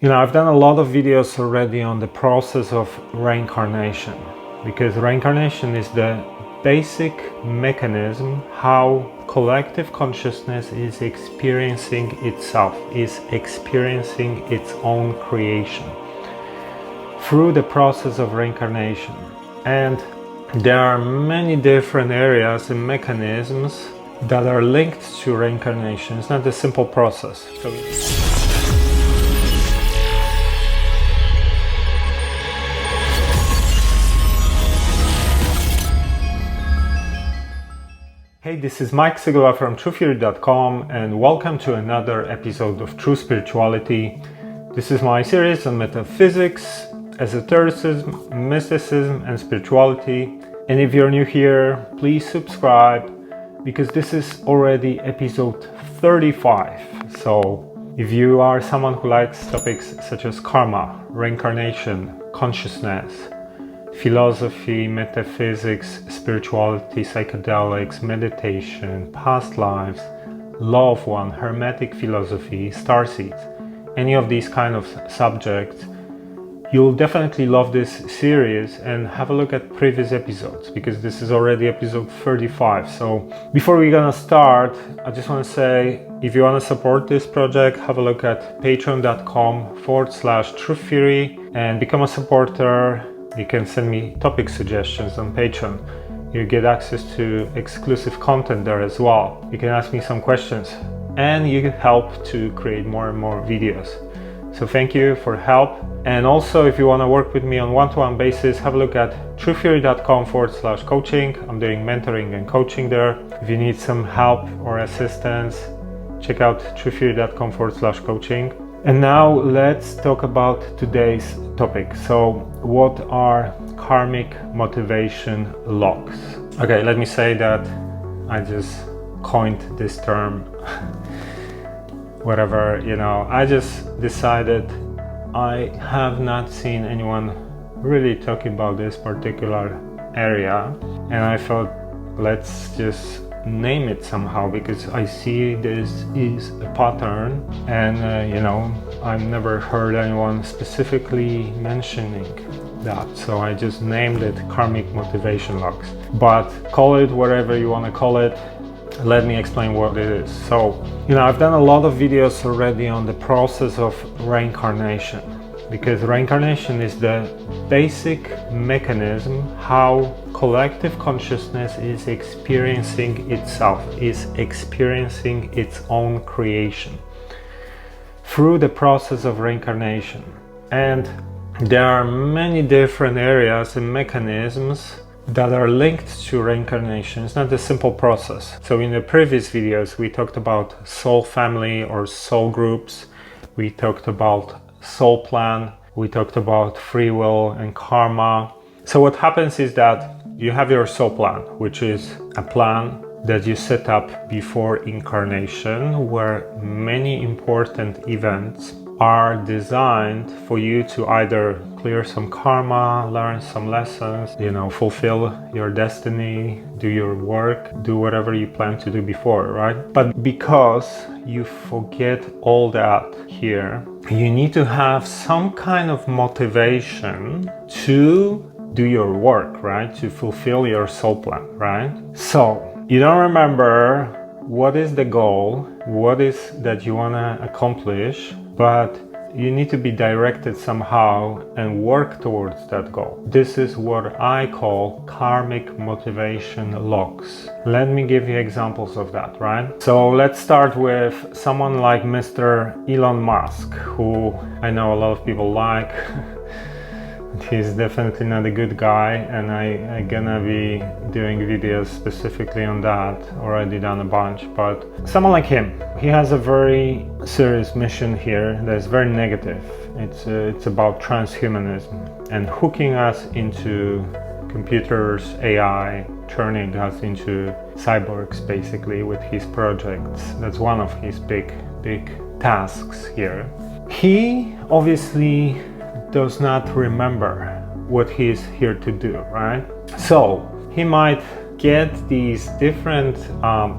I've done a lot of videos already on the process of reincarnation, because reincarnation is the basic mechanism how collective consciousness is experiencing itself, is experiencing its own creation through the process of reincarnation. And there are many different areas and mechanisms that are linked to reincarnation. It's not a simple process. Hey, this is Mike Sigala from TruthTheory.com, and welcome to another episode of True Spirituality. This is my series on metaphysics, esotericism, mysticism, and spirituality. And if you're new here, please subscribe, because this is already episode 35. So if you are someone who likes topics such as karma, reincarnation, consciousness, philosophy, metaphysics, spirituality, psychedelics, meditation, past lives, law of one, hermetic philosophy, starseeds, any of these kind of subjects, you'll definitely love this series, and have a look at previous episodes, because this is already episode 35. So before we're gonna start, I just want to say, if you want to support this project, have a look at patreon.com/truththeory and become a supporter. You can send me topic suggestions on Patreon. You get access to exclusive content there as well. You can ask me some questions, and you can help to create more and more videos. So thank you for help. And also, if you want to work with me on one-to-one basis, have a look at truththeory.com/coaching. I'm doing mentoring and coaching there. If you need some help or assistance, check out truththeory.com/coaching. And now let's talk about today's topic. So what are karmic motivation locks? Okay, let me say that I just coined this term. Whatever, I just decided I have not seen anyone really talking about this particular area, and I thought, let's just name it somehow, because I see this is a pattern, and I've never heard anyone specifically mentioning that, so I just named it Karmic Motivation Locks. But call it whatever you want to call it. Let me explain what it is. So I've done a lot of videos already on the process of reincarnation, because reincarnation is the basic mechanism how collective consciousness is experiencing itself, is experiencing its own creation through the process of reincarnation. And there are many different areas and mechanisms that are linked to reincarnation. It's not a simple process. So in the previous videos, we talked about soul family or soul groups. We talked about soul plan. We talked about free will and karma. So what happens is that you have your soul plan, which is a plan that you set up before incarnation, where many important events are designed for you to either clear some karma, learn some lessons, fulfill your destiny, do your work, do whatever you plan to do before, right? But because you forget all that here, you need to have some kind of motivation to do your work, right? To fulfill your soul plan, right? So you don't remember what is the goal, what is that you want to accomplish, but you need to be directed somehow and work towards that goal. This is what I call karmic motivation locks. Let me give you examples of that, right? So let's start with someone like Mr. Elon Musk, who I know a lot of people like. He's definitely not a good guy, and I'm gonna be doing videos specifically on that. Already done a bunch, but someone like him, he has a very serious mission here that's very negative. It's about transhumanism and hooking us into computers, AI, turning us into cyborgs basically with his projects. That's one of his big tasks here. He obviously does not remember what he is here to do, right? So he might get these different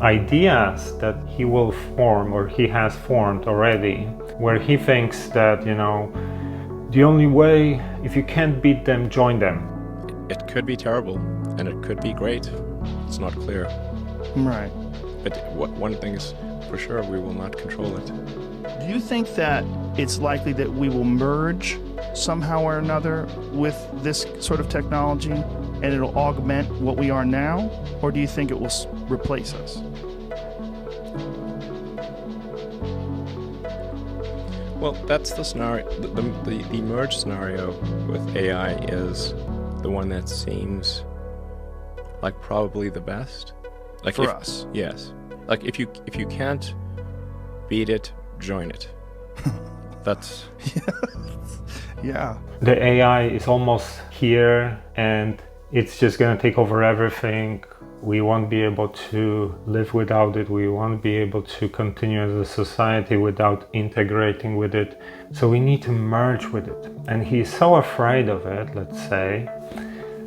ideas that he will form, or he has formed already, where he thinks that, the only way, if you can't beat them, join them. It could be terrible, and it could be great. It's not clear. Right. But one thing is for sure, we will not control it. Do you think that it's likely that we will merge somehow or another with this sort of technology and it'll augment what we are now? Or do you think it will replace us? Well, that's the scenario. The merge scenario with AI is the one that seems like probably the best. Like for us. Yes. Like if you can't beat it, join it. That's yeah. The AI is almost here and it's just gonna take over everything. We won't be able to live without it. We won't be able to continue as a society without integrating with it. So we need to merge with it. And he's so afraid of it, let's say,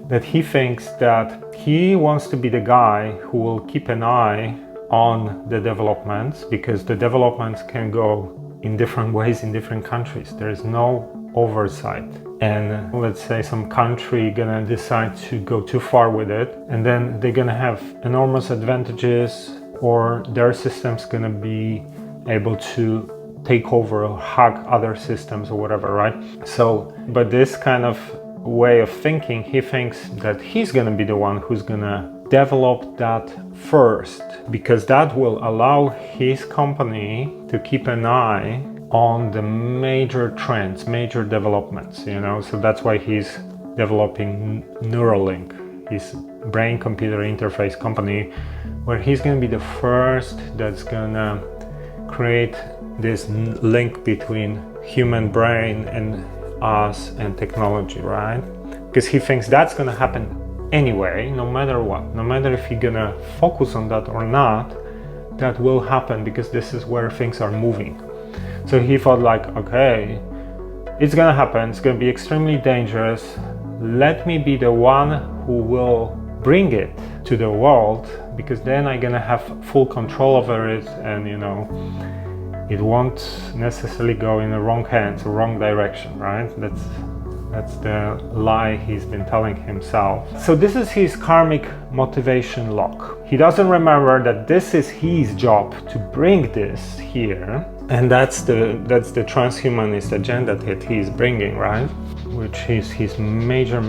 that he thinks that he wants to be the guy who will keep an eye on the developments, because the developments can go in different ways in different countries. There is no oversight. And let's say some country gonna decide to go too far with it, and then they're gonna have enormous advantages, or their system's gonna be able to take over or hack other systems or whatever, right? So, but this kind of way of thinking, he thinks that he's gonna be the one who's gonna develop that first, because that will allow his company to keep an eye on the major trends, major developments, so that's why he's developing Neuralink, his brain-computer interface company, where he's going to be the first that's going to create this link between human brain and us and technology, right? Because he thinks that's going to happen anyway, no matter what, no matter if you're going to focus on that or not, that will happen, because this is where things are moving. So he thought like, okay, it's gonna happen, it's gonna be extremely dangerous. Let me be the one who will bring it to the world, because then I'm gonna have full control over it, and it won't necessarily go in the wrong hands or wrong direction, right? That's the lie he's been telling himself. So this is his karmic motivation lock. He doesn't remember that this is his job to bring this here, and that's the transhumanist agenda that he's bringing, right? Which is his major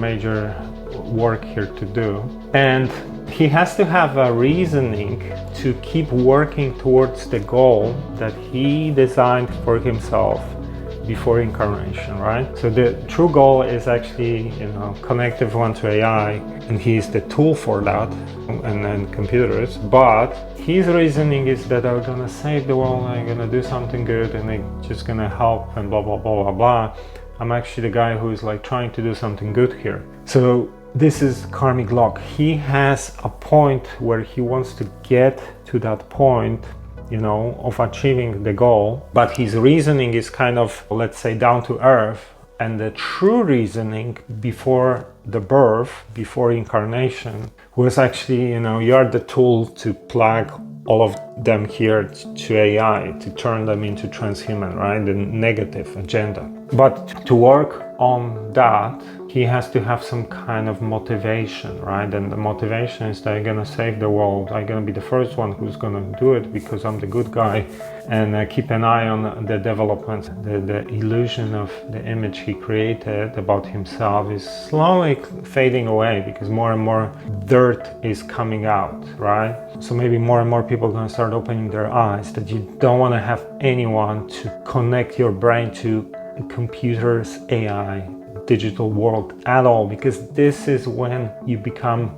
work here to do. And he has to have a reasoning to keep working towards the goal that he designed for himself before incarnation, right? So the true goal is actually, connect everyone to AI, and he's the tool for that, and then computers. But his reasoning is that I'm gonna save the world, I'm gonna do something good, and I'm just gonna help, and blah blah blah blah blah. I'm actually the guy who is like trying to do something good here. So this is karmic lock. He has a point where he wants to get to that point, of achieving the goal, but his reasoning is kind of, let's say, down to earth, and the true reasoning before the birth, before incarnation, was actually, you're the tool to plug all of them here to AI, to turn them into transhuman, right? The negative agenda. But to work on that, he has to have some kind of motivation, right? And the motivation is that I'm gonna save the world. I'm gonna be the first one who's gonna do it because I'm the good guy, and keep an eye on the development. The illusion of the image he created about himself is slowly fading away, because more and more dirt is coming out, right? So maybe more and more people are gonna start opening their eyes that you don't wanna have anyone to connect your brain to computers, AI, digital world at all, because this is when you become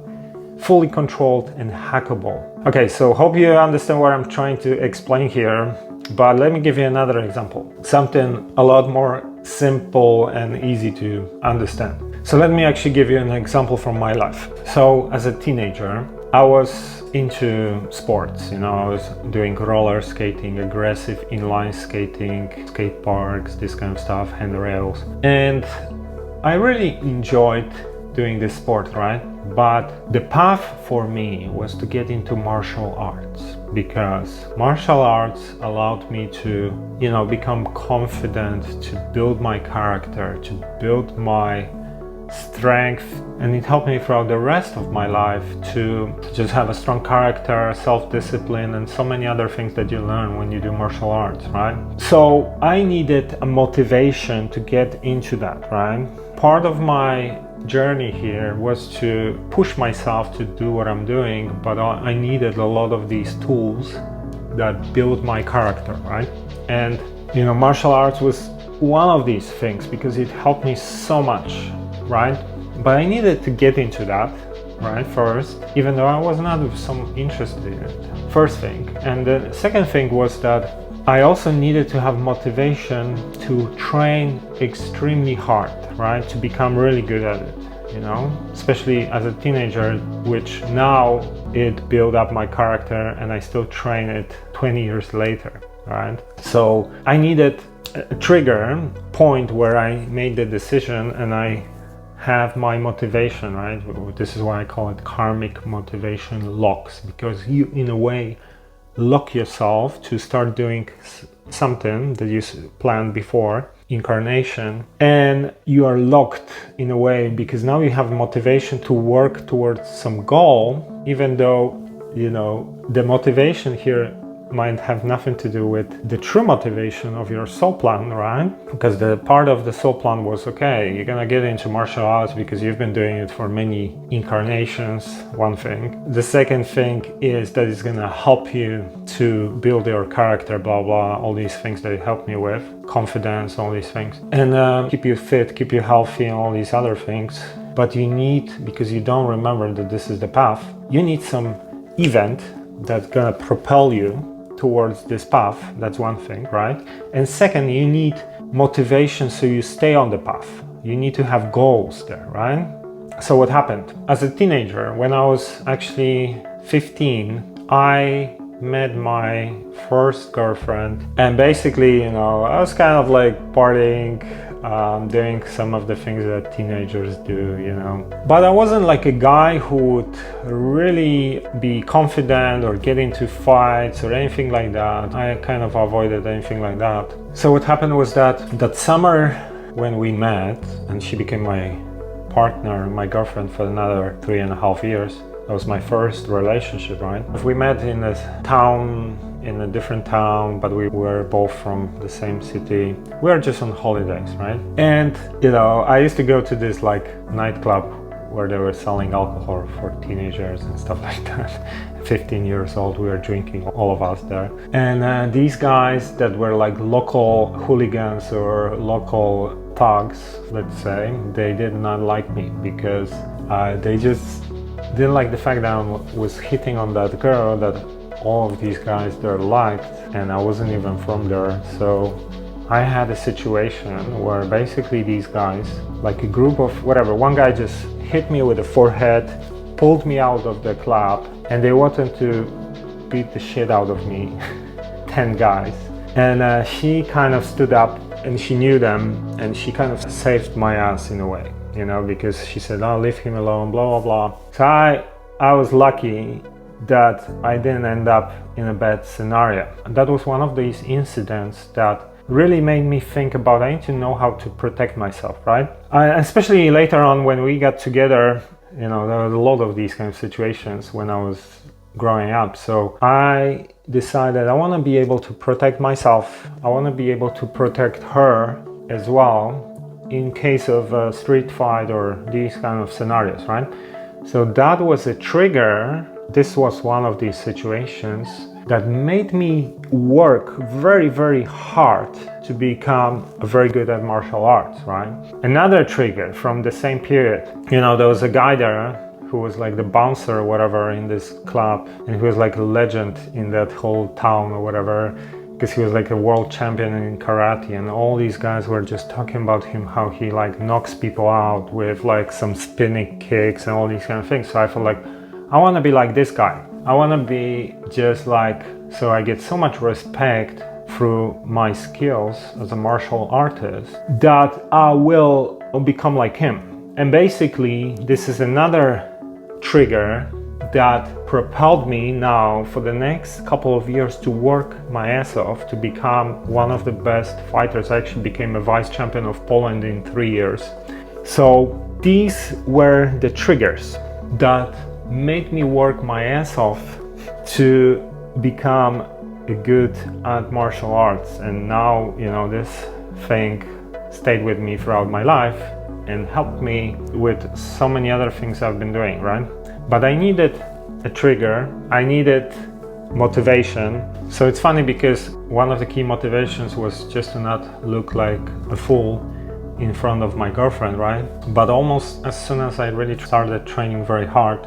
fully controlled and hackable. Okay, so hope you understand what I'm trying to explain here, but let me give you another example, something a lot more simple and easy to understand. So let me actually give you an example from my life. So as a teenager, I was into sports, I was doing roller skating, aggressive inline skating, skate parks, this kind of stuff, handrails. And I really enjoyed doing this sport, right? But the path for me was to get into martial arts. because martial arts allowed me to, become confident, to build my character, to build my strength, and it helped me throughout the rest of my life to just have a strong character, self-discipline, and so many other things that you learn when you do martial arts, right? So I needed a motivation to get into that, right? Part of my journey here was to push myself to do what I'm doing, but I needed a lot of these tools that build my character, right? And martial arts was one of these things because it helped me so much, right? But I needed to get into that, right, first, even though I was not so interested in it. First thing. And the second thing was that I also needed to have motivation to train extremely hard, right, to become really good at it, especially as a teenager, which now it built up my character and I still train it 20 years later, right? So I needed a trigger point where I made the decision and I have my motivation, right? This is why I call it Karmic Motivation Locks, because you, in a way, lock yourself to start doing something that you planned before, incarnation, and you are locked in a way because now you have motivation to work towards some goal, even though, the motivation here might have nothing to do with the true motivation of your soul plan, right? Because the part of the soul plan was, okay, you're gonna get into martial arts because you've been doing it for many incarnations, one thing. The second thing is that it's gonna help you to build your character, blah, blah, all these things that it helped me with, confidence, all these things. And keep you fit, keep you healthy, and all these other things. But you need, because you don't remember that this is the path, you need some event that's gonna propel you towards this path. That's one thing, right? And second, you need motivation so you stay on the path. You need to have goals there, right? So what happened? As a teenager, when I was actually 15, I met my first girlfriend, and basically, I was kind of like partying, doing some of the things that teenagers do, But I wasn't like a guy who would really be confident or get into fights or anything like that. I kind of avoided anything like that. So what happened was that summer when we met, and she became my partner, my girlfriend for another 3.5 years. That was my first relationship, right? We met in a different town, but we were both from the same city. We were just on holidays, right? And, I used to go to this nightclub where they were selling alcohol for teenagers and stuff like that. 15 years old, we were drinking, all of us there. And these guys that were local hooligans or local thugs, let's say, they did not like me because they just didn't like the fact that I was hitting on that girl that all of these guys there liked, and I wasn't even from there. So I had a situation where basically these guys, like a group of whatever, one guy just hit me with the forehead, pulled me out of the club, and they wanted to beat the shit out of me. 10 guys. And she kind of stood up and she knew them, and she kind of saved my ass in a way, because she said, oh, leave him alone, blah, blah, blah. So I was lucky that I didn't end up in a bad scenario. And that was one of these incidents that really made me think about, I need to know how to protect myself, right? Especially later on when we got together, there was a lot of these kind of situations when I was growing up. So I decided I want to be able to protect myself. I want to be able to protect her as well in case of a street fight or these kind of scenarios, right? So that was a trigger. This was one of these situations that made me work very, very hard to become very good at martial arts, right? Another trigger from the same period, there was a guy there who was like the bouncer or whatever in this club, and he was like a legend in that whole town or whatever, because he was like a world champion in karate, and all these guys were just talking about him, how he knocks people out with some spinning kicks and all these kind of things. So I felt like I want to be like this guy. I want to be just so I get so much respect through my skills as a martial artist that I will become like him. And basically this is another trigger that propelled me now for the next couple of years to work my ass off to become one of the best fighters. I actually became a vice champion of Poland in 3 years. So these were the triggers that made me work my ass off to become good at martial arts. And now, you know, this thing stayed with me throughout my life and helped me with so many other things I've been doing, right? But I needed a trigger, I needed motivation. So it's funny because one of the key motivations was just to not look like a fool in front of my girlfriend, right? But almost as soon as I really started training very hard,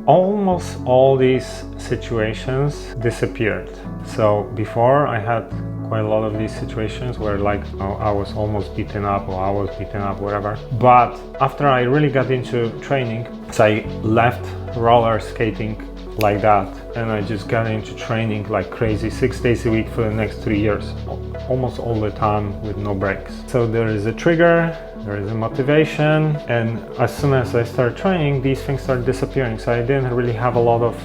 almost all these situations disappeared. So before I had quite a lot of these situations where like I was almost beaten up or I was beaten up, whatever. But after I really got into training, so I left roller skating like that and I just got into training like crazy 6 days a week for the next 3 years, almost all the time with no breaks. So there is a trigger, there is a motivation, and as soon as I started training, these things started disappearing. So I didn't really have a lot of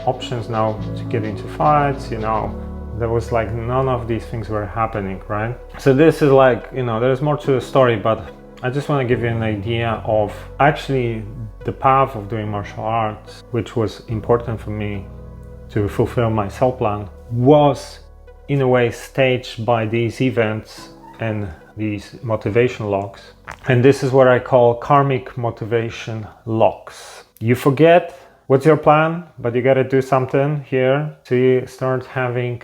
options now to get into fights, you know. There was like none of these things were happening, right? So this is like, you know, there's more to the story, but I just want to give you an idea of actually the path of doing martial arts, which was important for me to fulfill my soul plan, was in a way staged by these events and these motivation locks. And this is what I call karmic motivation locks. You forget what's your plan, but you got to do something here. So you start having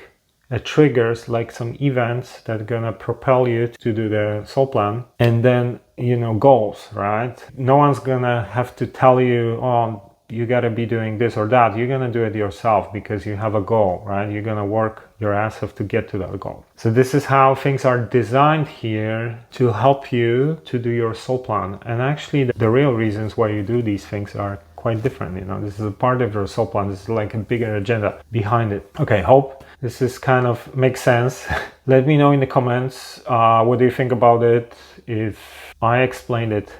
triggers, like some events that are gonna propel you to do the soul plan, and then, you know, goals, right? No one's gonna have to tell you, oh, you gotta be doing this or that. You're gonna do it yourself because you have a goal, right? You're gonna work your ass off to get to that goal. So this is how things are designed here to help you to do your soul plan. And actually the real reasons why you do these things are quite different. You know, this is a part of your soul plan. This is like a bigger agenda behind it. Okay, hope this is kind of makes sense. Let me know in the comments what do you think about it, if I explained it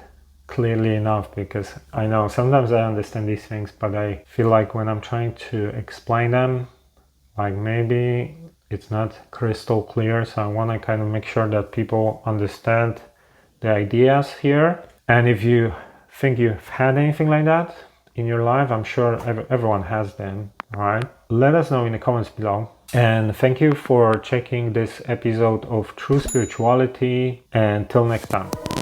clearly enough, because I know sometimes I understand these things, but I feel like when I'm trying to explain them, like maybe it's not crystal clear. So I want to kind of make sure that people understand the ideas here. And if you think you've had anything like that in your life, I'm sure everyone has them. All right, let us know in the comments below. And thank you for checking this episode of True Spirituality, and till next time.